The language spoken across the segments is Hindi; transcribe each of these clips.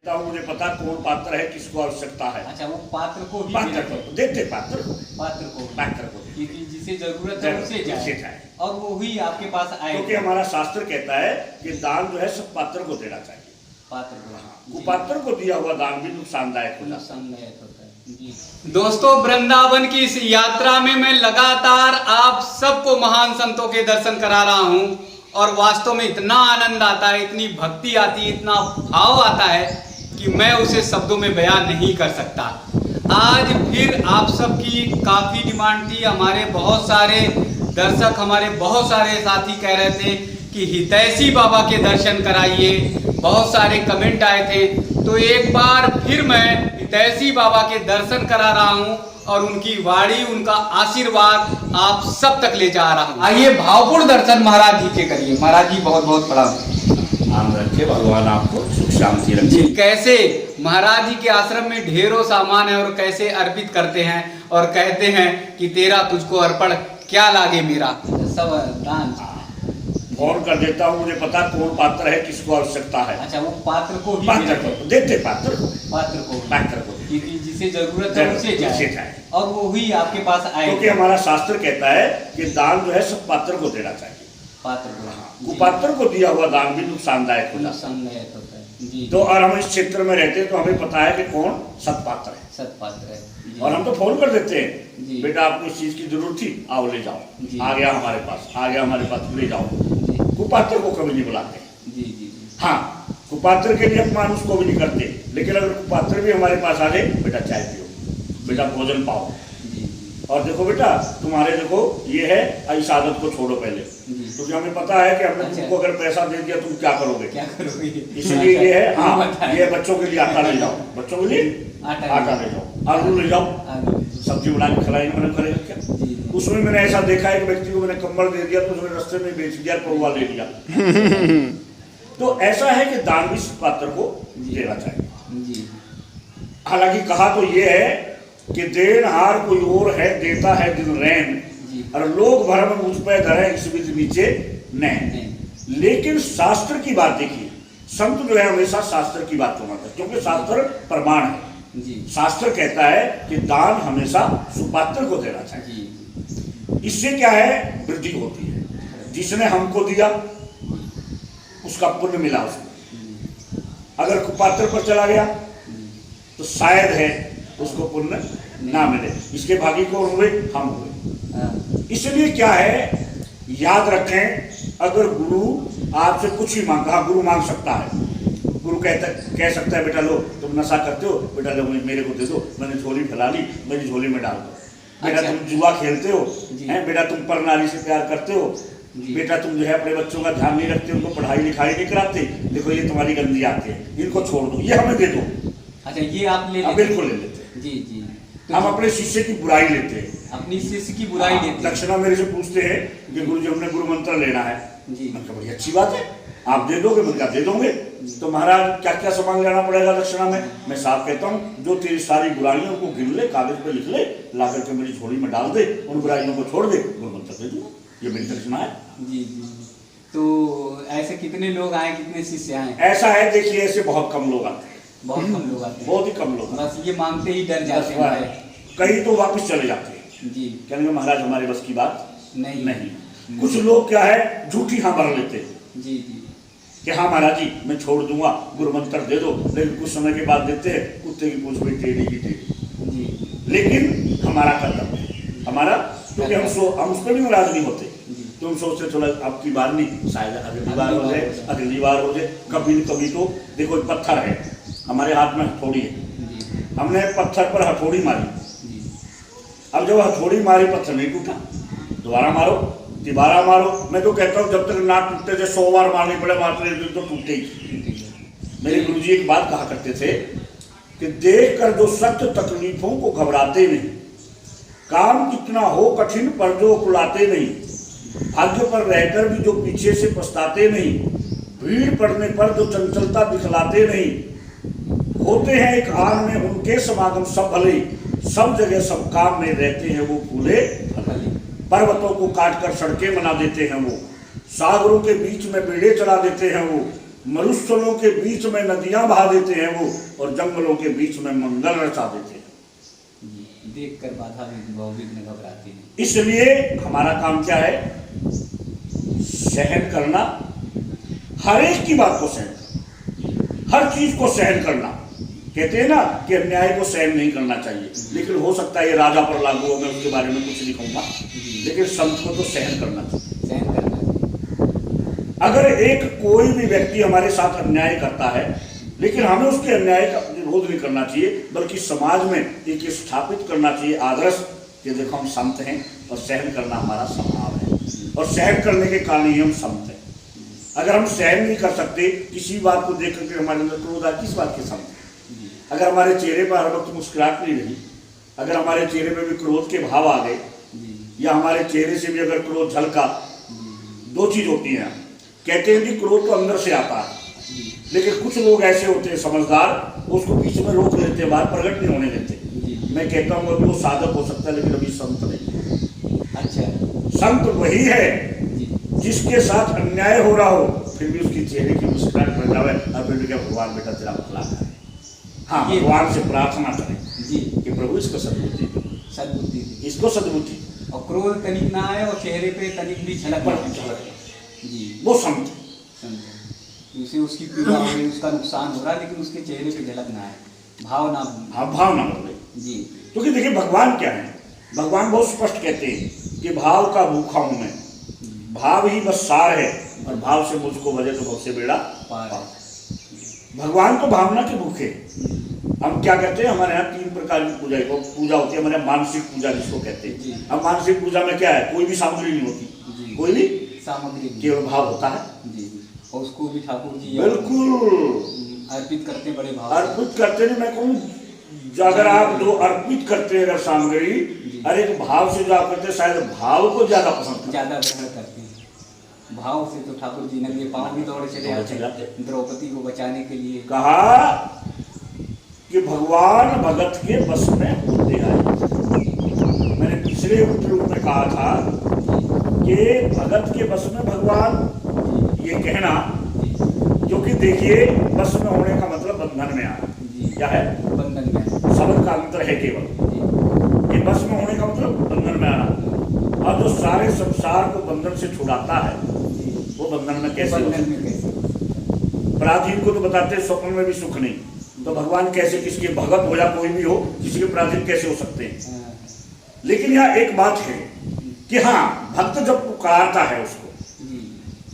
मुझे पता कौन पात्र है, किसको आवश्यकता है। अच्छा, वो पात्र को ही पात्र को देते, पात्र को क्योंकि जिसे जरूरत है उसे जाए और वो ही आपके पास आए। क्योंकि हमारा शास्त्र कहता है कि दान जो है सब पात्र को देना चाहिए। पात्र को, कुपात्र को दिया हुआ दान भी नुकसानदायक होता है। दोस्तों, वृंदावन की इस यात्रा में मैं लगातार आप सबको महान संतों के दर्शन करा रहा हूं और वास्तव में इतना आनंद आता है, इतनी भक्ति आती है, इतना भाव आता है कि मैं उसे शब्दों में बयान नहीं कर सकता। आज फिर आप सबकी काफ़ी डिमांड थी। हमारे बहुत सारे दर्शक, हमारे बहुत सारे साथी कह रहे थे कि हितैषी बाबा के दर्शन कराइए, बहुत सारे कमेंट आए थे। तो एक बार फिर मैं हितैषी बाबा के दर्शन करा रहा हूँ और उनकी वाणी, उनका आशीर्वाद आप सब तक ले जा रहा हूँ। आइए भावपूर्ण दर्शन महाराज जी के करिए। महाराज जी बहुत बहुत प्रणाम। आम रखे, भगवान आपको सुख शांति रखे। कैसे महाराज जी के आश्रम में ढेरों सामान है और कैसे अर्पित करते हैं और कहते हैं कि तेरा तुझको अर्पण क्या लागे मेरा, सब दान। फोन कर देता हूँ, मुझे पता कौन पात्र है, किसको आवश्यकता है। अच्छा, वो पात्र को ही देते, पात्र को क्योंकि जिसे जरूरत है उसे जाए और वो ही आपके पास आए। क्योंकि हमारा शास्त्र कहता है कि दान जो है सब पात्र को देना चाहिए। पात्र को, कुपात्र को दिया हुआ दान भी नुकसानदायक होता है। तो और हम इस क्षेत्र में रहते हैं तो हमें पता है कि कौन सत्पात्र है। सत्पात्र है और हम तो फोन कर देते हैं, बेटा आपको इस चीज की जरूरत थी, आओ ले जाओ, आ गया हमारे पास, ले जाओ। कुपात्र को कभी नहीं बुलाते। हाँ, कुपात्र के लिए अपमान उसको भी नहीं करते, लेकिन अगर कुपात्र भी हमारे पास आ जाए, बेटा चाय पियो, बेटा भोजन पाओ, और देखो बेटा तुम्हारे देखो ये है, इस आदत को छोड़ो पहले, क्योंकि हमें पता है कि हमने तुमको अगर पैसा दे दिया तुम क्या करोगे। इसलिए ये है, हाँ ये बच्चों के लिए आटा ले जाओ, बच्चों के लिए आटा ले जाओ, आलू ले जाओ, सब्जी बना के खिलाई, मैंने करेगा क्या। उसमें मैंने ऐसा देखा है कि व्यक्ति को मैंने कंबल दे दिया तो उसने रास्ते में बेच दिया, पौवा ले लिया। तो ऐसा है कि दान भी पात्र को देना चाहिए। हालांकि कहा तो ये है कि देनहार कोई और है, देता है दिल रैन, और लोग भरम मुझ पे धरे इस बीच नीचे नैन। लेकिन शास्त्र की बात देखिए, संत जो है हमेशा शास्त्र की बात को मानता है, क्योंकि शास्त्र प्रमाण है। शास्त्र कहता है कि दान हमेशा सुपात्र को देना चाहिए। इससे क्या है, वृद्धि होती है। जिसने हमको दिया उसका पुण्य मिला उसको, अगर कुपात्र पर चला गया तो शायद है उसको पुण्य ना मिले। इसके भागी कौन हुए, हम हुए। इसलिए क्या है, याद रखें, अगर गुरु आपसे कुछ ही मांगा, गुरु मांग सकता है, गुरु कह सकता है बेटा लो तुम नशा करते हो, बेटा लो मेरे को दे दो, मैंने झोली फैला ली, मेरी झोली में डाल दो। बेटा तुम जुआ खेलते हो, बेटा तुम पर नारी से प्यार करते हो, बेटा तुम जो है अपने बच्चों का ध्यान नहीं रखते, उनको पढ़ाई लिखाई नहीं कराते, देखो ये तुम्हारी गंदी आती है, इनको छोड़ दो, ये हमें दे दो। अच्छा, ये आप ले लेते? बिल्कुल ले लेते हैं। तो हम अपने शिष्य की बुराई लेते हैं, अपनी शिष्य की बुराई लेते हैं। दक्षिणा मेरे से पूछते हैं कि गुरु जी हमने गुरु मंत्र लेना है, मैंने कहा बड़ी अच्छी बात है, आप दे दोगे, मैं क्या दे दोगे। तो महाराज क्या क्या सामान लेना पड़ेगा दक्षिणा में। मैं साफ कहता हूँ, जो तेरी सारी बुराइयों को गिन ले, कागज पे लिख ले, ला करके मेरी झोली में डाल दे, उन बुराइयों को छोड़ दे, गुरु मंत्र दे दूंगा, ये मेरी दक्षिणा है। तो ऐसे कितने लोग आए, कितने शिष्य आए? ऐसा है, देखिए ऐसे बहुत कम लोग आते हैं, बहुत कम लोग आते हैं, बहुत ही कम लोग, बस ये मांगते ही डर जाते हैं। कई तो वापस चले जाते हैं, कहेंगे महाराज हमारे बस की बात नहीं। कुछ लोग क्या है, झूठी हाँ भर लेते हैं कि हाँ महाराज जी मैं छोड़ दूंगा, गुरु मंत्र दे दो, लेकिन कुछ समय के बाद देते हैं कुत्ते की पूंछ में टेढ़ी की टेढ़ी। लेकिन हमारा कर्तव्य है, हमारा, क्योंकि हम उस पर भी नाराज नहीं होते। तुम सोचते चलो अब की बार नहीं, शायद अगली बार हो जाए, अगली बार हो जाए, कभी न कभी तो देखो पत्थर है हमारे हाथ में, हथौड़ी है, हमने पत्थर पर हथौड़ी मारी, अब जब हथौड़ी मारी पत्थर नहीं टूटा, दोबारा मारो। मैं तो कहता हूँ जब तक ना टूटते थे 100 बार मारनी पड़े, मारते तो टूटते ही। मेरे गुरुजी एक बात कहा करते थे कि देख कर जो सख्त तकलीफों को घबराते नहीं, काम कितना हो कठिन पर जो कुलाते नहीं, भाग्य पर रहकर भी जो पीछे से पछताते नहीं, भीड़ पड़ने पर जो चंचलता दिखलाते नहीं, होते हैं एक आन में उनके समागम सब भले, सब जगह सब काम में रहते हैं वो फूले भले। पर्वतों को काट कर सड़कें बना देते हैं वो, सागरों के बीच में बेड़े चला देते हैं वो, मरुस्थलों के बीच में नदियां बहा देते हैं वो, और जंगलों के बीच में मंगल रचा देते हैं। देख कर बाधा विघ्न घबराते हैं। इसलिए हमारा काम क्या है? सहन करना, हर एक की बात को सहन करना, हर चीज को सहन करना। कहते हैं ना कि अन्याय को सहन नहीं करना चाहिए, लेकिन हो सकता है ये राजा पर लागू हो, मैं उसके बारे में कुछ नहीं कहूंगा, लेकिन संत को तो सहन करना चाहिए। सहन करना चाहिए। अगर एक कोई भी व्यक्ति हमारे साथ अन्याय करता है, लेकिन हमें उसके अन्याय का विरोध नहीं करना चाहिए, बल्कि समाज में एक स्थापित करना चाहिए आदर्श कि देखो हम संत हैं और सहन करना हमारा स्वभाव है, और सहन करने के कारण ही हम संत हैं। अगर हम सहन नहीं कर सकते किसी बात को देख करके हमारे अंदर क्रोध आए, किस बात के संत हैं? अगर हमारे चेहरे पर हर वक्त मुस्कुराहट नहीं रही, अगर हमारे चेहरे पर भी क्रोध के भाव आ गए, या हमारे चेहरे से भी अगर क्रोध झलका, दो चीज होती है। कहते हैं कि क्रोध तो अंदर से आता है, लेकिन कुछ लोग ऐसे होते हैं समझदार, उसको बीच में रोक लेते हैं, बाहर प्रकट नहीं होने देते। मैं कहता हूँ अभी वो साधक हो सकता है, लेकिन अभी संत नहीं। अच्छा, संत वही है जिसके साथ अन्याय हो रहा हो, फिर भी उसकी चेहरे की मुस्कुराहट बन जाए, और फिर भी क्या भगवान बेटा तेरा भला करे। हाँ, भगवान से प्रार्थना करें जी कि प्रभु इसको सद्बुद्धि दे, सद्बुद्धि दी। इसको सद्बुद्धि, और क्रोध तनिक ना आए और चेहरे पे तनिक भी झलक ना आए। जी, वो संत। समझे। उसे उसकी पीड़ा हो रही, उसका नुकसान हो रहा है, लेकिन उसके चेहरे पे झलक ना आए, भाव ना हाँ, भाव ना बदले जी। क्योंकि देखिए भगवान क्या है, भगवान बहुत स्पष्ट कहते हैं कि भाव का भूखा हूं मैं, भाव ही बस सार है, और भाव से मुझको वजह तो बहुत से बेड़ा पार। भगवान तो भावना के भूखे। हम क्या करते हैं, हमारे यहाँ 3 प्रकार की पूजा होती है। हमारे यहाँ मानसिक पूजा जिसको कहते हैं। अब मानसिक पूजा में क्या है, कोई भी सामग्री नहीं होती, कोई भी सामग्री केवल भाव होता है जी, और उसको भी ठाकुर जी बिल्कुल अर्पित करते बड़े भाव, अर्पित करते नहीं। मैं कहूँ अगर आप जो अर्पित करते हैं अगर सामग्री, अरे तो भाव से जो आप करते हैं, शायद भाव को ज्यादा पसंद, ज्यादा ग्रहण करते हैं। भाव से तो ठाकुर जी ने पाँव भी दौड़े चले आते द्रौपदी को बचाने के लिए। कहा कि भगवान भगत के बस में होते आए। मैंने पिछले उपयोग में कहा था कि भगत के बस में भगवान, ये कहना, क्योंकि देखिए बस में होने का मतलब बंधन में आना। क्या है? बंधन में। शब्द का अंतर है केवल कि बस में होने का मतलब बंधन में आना, और जो सारे संसार को बंधन से छुड़ाता है वो बंधन में कैसे? बंधन में कैसे? पराधीन को तो बताते हैं स्वप्न में भी सुख नहीं, तो भगवान कैसे किसके भगत हो या कोई भी हो, किसी के पराधीन कैसे हो सकते हैं? लेकिन यहाँ एक बात है कि हाँ, भक्त जब पुकारता है उसको,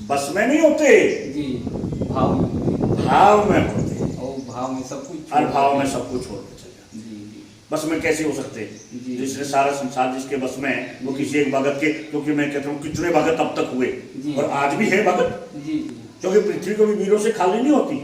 बस में नहीं होते जी, भाव में होते, भाव में होते, और भाव में सब कुछ, और भाव में सब कुछ छोड़ के चले जाते। बस में कैसे हो सकते हैं? जिसने सारा संसार जिसके बस में है, वो किसी एक भगत के, क्योंकि मैं कहता हूँ कितने भगत अब तक हुए और आज भी है भगत, क्योंकि पृथ्वी कभी वीरों से खाली नहीं होती।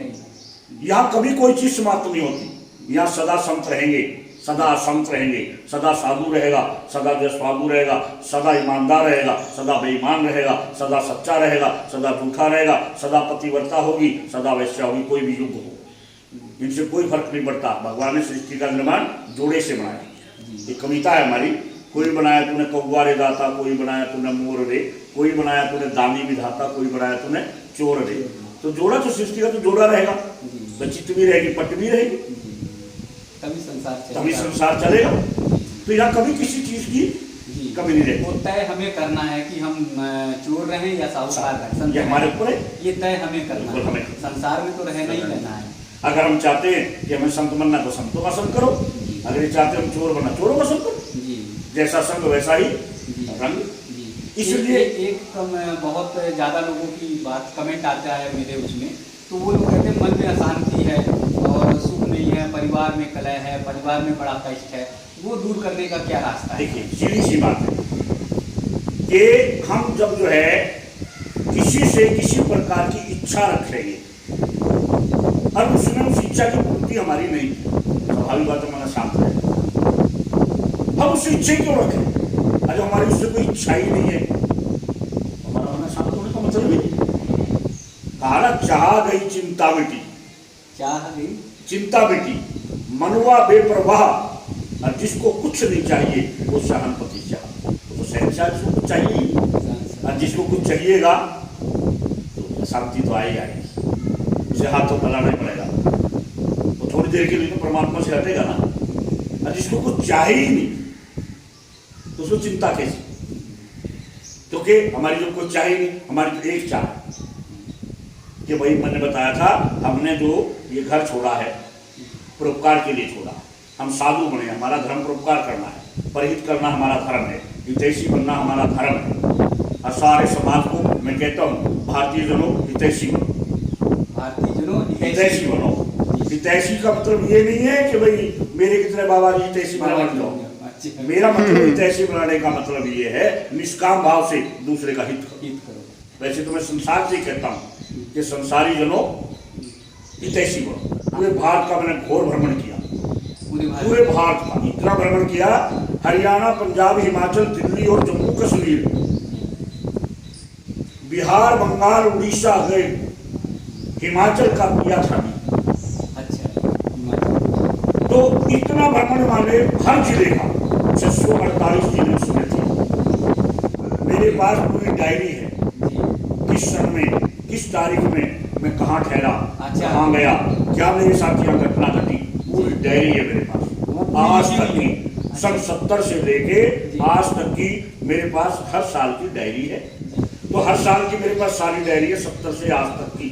यहाँ कभी कोई चीज समाप्त नहीं होती। यहाँ सदा संत रहेंगे, सदा संत रहेंगे, सदा साधु रहेगा, सदा देशवागु रहेगा, सदा ईमानदार रहेगा, सदा बेईमान रहेगा, सदा सच्चा रहेगा, सदा झूठा रहेगा, सदा पतिव्रता होगी, सदा वैश्या होगी, कोई भी युग हो, इनसे कोई फर्क नहीं पड़ता। भगवान ने सृष्टि का निर्माण जोड़े से बनाया। एक कविता है हमारी, कोई बनाया तूने कौवा रे दाता, कोई बनाया तूने मोर रे, कोई बनाया तूने दानी विधाता, कोई बनाया तूने चोर रे। तो जोड़ा तो सृष्टि का तो जोड़ा रहेगा, बचित भी रहेगी, पट भी रहेगी, तभी संसार चलेगा। तो यहाँ कभी किसी चीज की कमी नहीं रहेगी। वो तय हमें करना है कि हम चोर रहें या साहूकार रहें, ये हमारे ऊपर है, ये तय हमें करना है। हमें संसार में तो रहना ही रहना है। अगर हम चाहते हैं कि हमें संत बनना तो संतों का संग करो, अगर ये चाहते हैं हम चोर बनना चोरों का संग करो, जैसा संग वैसा ही रंग। इसलिए एक बहुत ज्यादा लोगों की बात कमेंट आता है मेरे उसमें, तो वो लोग कहते हैं मन में अशांति है और सुख नहीं है, परिवार में कलह है, परिवार में बड़ा कष्ट है, वो दूर करने का क्या रास्ता है? देखिए सीधी सी बात है कि हम जब जो है किसी से किसी प्रकार की इच्छा रख लेंगे और उसमें उस इच्छा की पूर्ति हमारी नहीं है, स्वाभाविक बात हमारा शांत है। हम उससे इच्छा क्यों रखें? अगर हमारी उससे कोई इच्छा ही नहीं है, हमारा होना शांत होने का मतलब ही कहा चाह गई चिंता बेटी, चाह गई चिंता बेटी, मनुआ बेपरवाह, और जिसको कुछ नहीं चाहिए वो सहनपति चाह, तो सहनशाह जिसको कुछ चाहिए, और जिसको कुछ चाहिएगा तो शांति तो आई आएगी। इसे हाथ तो फैलाना ही पड़ेगा, तो थोड़ी देर के लिए तो परमात्मा से हटेगा ना। और जिसको कुछ चाहे ही नहीं तो उसको चिंता कैसी, क्योंकि हमारी जो कुछ चाहे नहीं, हमारी तो एक चाह कि भाई मैंने बताया था, हमने जो ये घर छोड़ा है परोपकार के लिए छोड़ा, हम साधु बने, हमारा धर्म परोपकार करना है, परहित करना हमारा धर्म है, हितैषी बनना हमारा धर्म है। और सारे समाज को मैं कहता हूँ भारतीय जनों हितैषी बनो, भारतीय जनों हितैषी बनो। हितैषी का मतलब ये नहीं है कि भाई मेरे कितने बाबा जी हितैषी बना बन जाओ, मेरा मतलब हितैषी बनाने का मतलब ये है निष्काम भाव से दूसरे का हित करो। वैसे तो मैं संसार से कहता हूँ कि संसारी जनों हितैषी बनो। पूरे भारत का मैंने घोर भ्रमण किया, पूरे भारत का इतना भ्रमण किया, हरियाणा, पंजाब, हिमाचल, दिल्ली और जम्मू कश्मीर, बिहार, बंगाल, उड़ीसा गए, हिमाचल का किया था। तो इतना भ्रमण वाले हर जिले का 648 जिले उसमें थे। मेरे पास पूरी डायरी है, किस सन में, किस तारीख में मैं कहाँ ठहरा, कहाँ गया, क्या मेरे साथ यहाँ घटना घटी, पूरी डायरी है मेरे पास। आज तक की सन 70 से लेके आज तक की मेरे पास हर साल की डायरी है। तो हर साल की मेरे पास सारी डायरी है, 70 से आज तक की,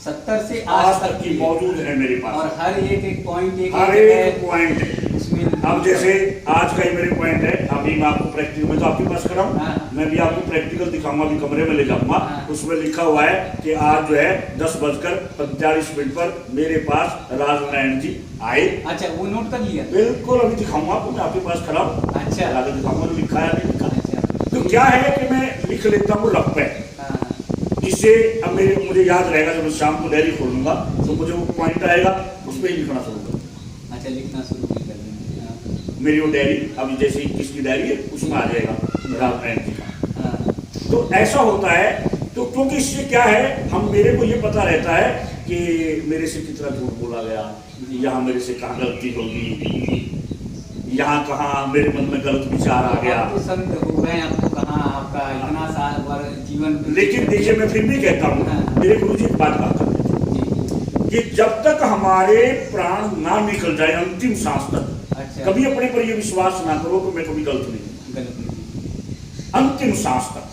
70 से आज तक की मौजूद है मेरे पास। और हर एक पॉइंट, हर एक पॉइंट है उसमें। अब जैसे आज का ही मेरे पॉइंट है, अभी मैं आपको प्रैक्टिकल में तो आपके पास कराऊं, मैं भी आपको प्रैक्टिकल दिखाऊंगा, अभी कमरे में ले जाऊंगा। उसमें लिखा हुआ है कि आज जो है 10:45 पर मेरे पास राजनारायण जी आए। अच्छा, वो नोट कर लिया? बिल्कुल, अभी दिखाऊंगा आपको, मैं आपके पास खड़ा। अच्छा, आगे दिखाऊंगा लिखा है नहीं लिखा। तो क्या है कि मैं लिख लेता हूँ लख पे, जिससे अब मुझे याद रहेगा। जब मैं शाम को डायरी खोलूंगा तो मुझे वो पॉइंट आएगा, उस पर ही लिखना शुरू कर। अच्छा, लिखना शुरू कर देंगे। मेरी वो डायरी अभी जैसे 21 की डायरी है उसमें आ जाएगा राजनारायण जी का। तो ऐसा होता है, तो क्योंकि इससे क्या है, हम मेरे को ये पता रहता है कि मेरे से कितना झूठ बोला गया, यहाँ मेरे से कहाँ गलती होगी, यहाँ कहाँ मेरे मन में गलत विचार आ गया। तो संत हो गए, अब तो कहाँ आपका इतना साल भर जीवन। लेकिन देखिए, मैं फिर भी कहता हूँ, मेरे गुरु जी बात कहा करते कि जब तक हमारे प्राण ना निकल जाए अंतिम सांस तक, कभी अपने पर ये विश्वास ना करो कि मैं कभी गलत नहीं। अंतिम सांस तक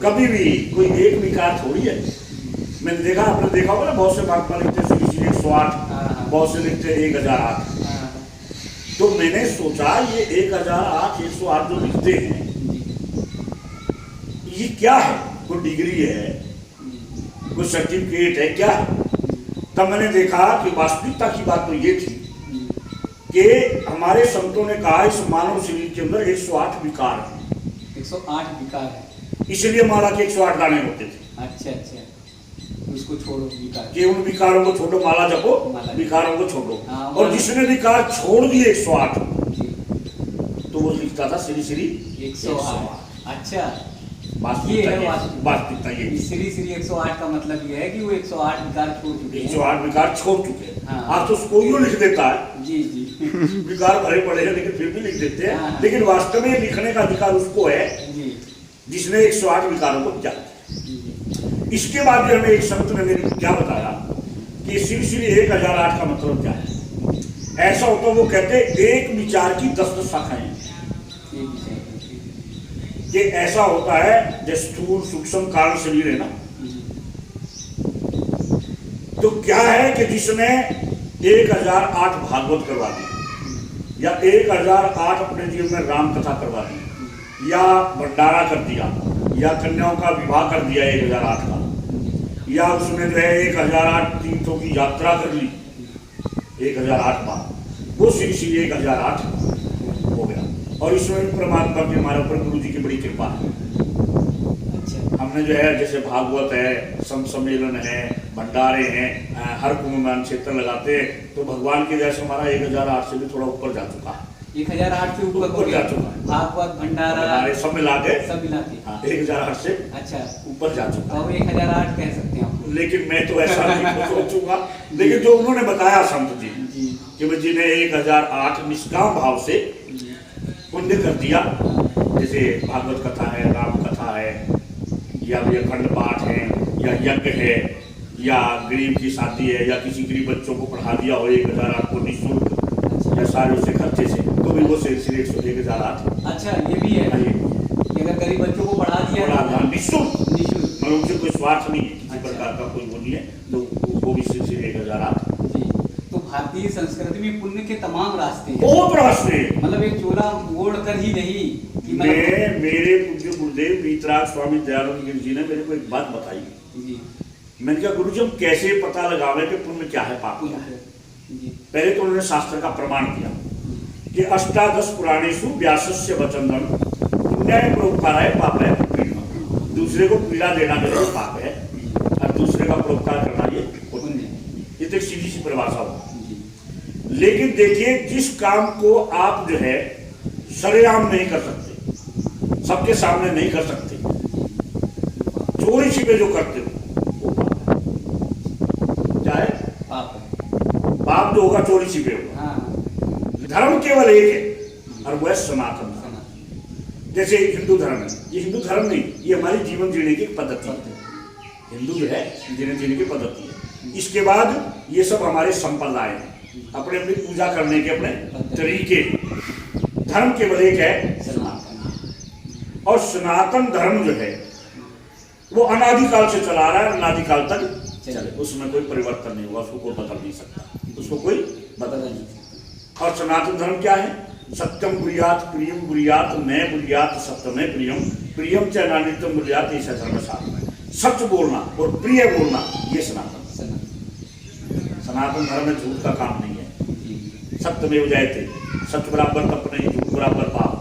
कभी भी कोई एक विकार थोड़ी है। मैंने देखा, आपने देखा होगा ना, बहुत से महात्मा लिखते हैं 108, बहुत से लिखते हैं 1008। तो मैंने सोचा ये 1008, 108 जो लिखते हैं ये क्या है, कोई डिग्री है, कोई सर्टिफिकेट है, क्या है? तब मैंने देखा कि वास्तविकता की बात तो ये थी कि हमारे संतों ने कहा इस मानव शरीर के अंदर 108 विकार है। 108 विकार है, इसलिए माला के 108 गाने होते थे। अच्छा, उसको छोड़ो विकार, कि उन विकारों को छोड़ो, माला जपो, विकारों को छोड़ो। और जिसने विकार छोड़ दिए 108, तो वो लिखता था श्री श्री 108। अच्छा, वास्तविकता ये श्री श्री 108 का मतलब ये है कि वो 108 विकार छोड़ चुके हैं। 108 विकार छोड़ चुके हैं। आज तो उसको यूँ लिख देता है, जी विकार भरे पड़े हैं लेकिन फिर भी लिख देते हैं। लेकिन वास्तव में लिखने का अधिकार उसको है जिसने 108 विकारों को त्यागा। इसके बाद भी हमें एक संत ने मेरे को क्या बताया कि श्री श्री 1008 का मतलब क्या है। ऐसा होता, वो कहते एक विचार की 10 शाखाएं। ये ऐसा होता है जैसे स्थूल सूक्ष्म कारण शरीर है ना, तो क्या है कि जिसने 1008 भागवत करवा दी, या 1008 अपने जीवन में राम कथा करवा दी, या भंडारा कर दिया, या कन्याओं का विवाह कर दिया 1008 का, या उसने जो है 1008 तीर्थों की यात्रा कर ली 1008 बार, वो श्री श्री 1008 हो गया। और इसमें परमात्मा की हमारे ऊपर गुरु जी की बड़ी कृपा है। हमने जो है जैसे भागवत है, संत सम्मेलन है, भंडारे हैं, हर कुंभ में क्षेत्र लगाते हैं, तो भगवान की दया से हमारा 1008 से भी थोड़ा ऊपर जा चुका है। 1008 से ऊपर जा चुका है। भागवत भंडारा सब मिला के 1008 से अच्छा ऊपर जा चुका है। तो 1008 कह सकते हैं आप। लेकिन मैं तो ऐसा नहीं सोचूंगा, लेकिन जो उन्होंने बताया संत जी कि जिन्हें 1008 निष्काम भाव से पुण्य कर दिया, जैसे भागवत कथा है, राम कथा है, या अखंड पाठ है, या यज्ञ है, या गरीब की शादी है या किसी गरीब बच्चों को पढ़ा दिया हो 1000 आपको निःशुल्क या सारे उससे खर्चे से, तो भी वो सेल्सी रेट से 1008। अच्छा ये भी है कि अगर गरीब बच्चों को पढ़ा दिया निःशुल्क, निःशुल्क, मतलब उनसे कोई स्वार्थ नहीं है, किसी अच्छा। प्रकार का कोई वो नहीं है, तो वो भी सेल्सी 1008। जी। तो भारतीय संस्कृति में पुण्य के तमाम रास्ते हैं, बहुत रास्ते हैं। मतलब एक चोला ओढ़ कर ही नहीं कि मेरे पूज्य गुरुदेव वीतराग स्वामी दयानंद गिरी जी ने मेरे को एक बात बताई। जी मैंने कहा गुरु जी हम कैसे पता लगावे कि पुण्य क्या है पाप क्या है। जी पहले तो उन्होंने शास्त्र का प्रमाण दिया कि 18 पुराणेषु व्यासस्य वचनम पुण्याय परोपकाराय पापाय पीड़ितम्। दूसरे को पीड़ा देना जो पाप है और दूसरे का परोपकार करना ये पुण्य है। ये तो एक सीधी सी परिभाषा हो। लेकिन देखिए जिस काम को आप जो है सरेआम नहीं कर सकते, सबके सामने नहीं कर सकते, चोरी छिपे जो करते हो चाहे पाप जो होगा चोरी छिपे होगा। धर्म केवल एक है और वो है सनातन धर्म। जैसे हिंदू धर्म है, ये हिंदू धर्म नहीं, ये हमारी जीवन जीने की पद्धति है। हिंदू जो है जीवन जीने की पद्धति है। इसके बाद ये सब हमारे संप्रदाय हैं, अपने अपनी पूजा करने के अपने तरीके। धर्म केवल एक है सनातन, और सनातन धर्म जो है वो अनादिकाल से चला रहा है, अनादिकाल तक चले, उसमें कोई परिवर्तन नहीं हुआ, उसको कोई बदल नहीं सकता, उसको कोई बदल नहीं सकता। और सनातन धर्म क्या है? सत्यम बुरियात प्रियम बुरियात मैं बुरियात सत्यमे प्रियम प्रियम च नानित्यम बुरियात, ऐसा धर्म साधन है। सच बोलना और प्रिय बोलना ये सनातन धर्म में झूठ का काम नहीं है। सत्यमेव जयते, सच बराबर तप नहीं, झूठ बराबर पाप।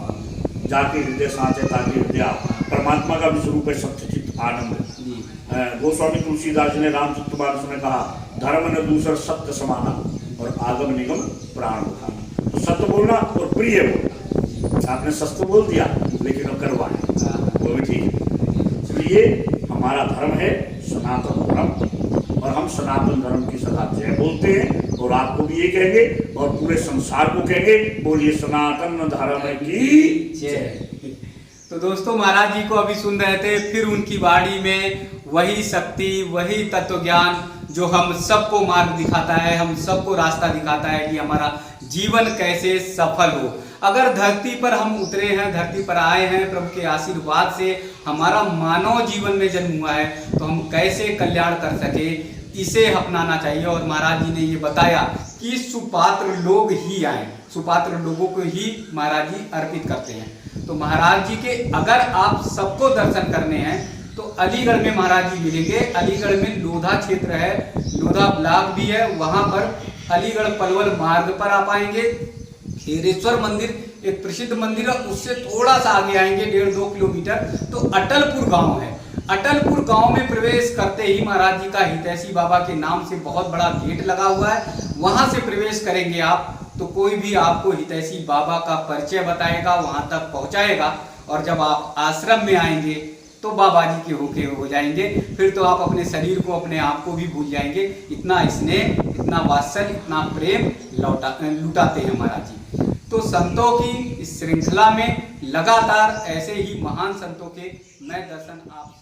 जाके हृदय साँचे ताकि हृदय, परमात्मा का भी स्वरूप है सत्यचित आनंद। गोस्वामी तुलसीदास जी ने रामचरितमानस में कहा धर्म न दूसर सत्य समाना और आगम निगम प्राण उठाना। तो सत्य बोलना और प्रिय बोलना। आपने सत्य बोल दिया लेकिन अब करवाए वो भी ठीक है। इसलिए हमारा धर्म है सनातन धर्म, और हम सनातन धर्म की सदा जय बोलते हैं, और आपको भी ये कहेंगे और पूरे संसार को कहेंगे, बोलिए सनातन धर्म की जय। तो दोस्तों महाराज जी को अभी सुन रहे थे, फिर उनकी वाणी में वही शक्ति, वही तत्व ज्ञान जो हम सबको मार्ग दिखाता है, हम सबको रास्ता दिखाता है कि हमारा जीवन कैसे सफल हो। अगर धरती पर हम उतरे हैं, धरती पर आए हैं, प्रभु के आशीर्वाद से हमारा मानव जीवन में जन्म हुआ है, तो हम कैसे कल्याण कर सके, इसे अपनाना चाहिए। और महाराज जी ने ये बताया कि सुपात्र लोग ही आए, सुपात्र लोगों को ही महाराज जी अर्पित करते हैं। तो महाराज जी के अगर आप सबको दर्शन करने हैं तो अलीगढ़ में महाराज जी मिलेंगे। अलीगढ़ में लोधा क्षेत्र है, लोधा ब्लॉक भी है, वहां पर अलीगढ़ पलवल मार्ग पर आप आएंगे। खेरेश्वर मंदिर एक प्रसिद्ध मंदिर है, उससे थोड़ा सा आगे आएंगे 1.5-2 किलोमीटर तो अटलपुर गांव है। अटलपुर गांव में प्रवेश करते ही महाराज जी का हितैषी बाबा के नाम से बहुत बड़ा गेट लगा हुआ है, वहां से प्रवेश करेंगे आप तो कोई भी आपको हितैषी बाबा का परिचय बताएगा, वहां तक पहुंचाएगा। और जब आप आश्रम में आएंगे तो बाबा जी के होके हो जाएंगे, फिर तो आप अपने शरीर को, अपने आप को भी भूल जाएंगे। इतना स्नेह, इतना वात्सल्य, इतना प्रेम लुटाते हैं महाराज जी। तो संतों की इस श्रृंखला में लगातार ऐसे ही महान संतों के मैं दर्शन आप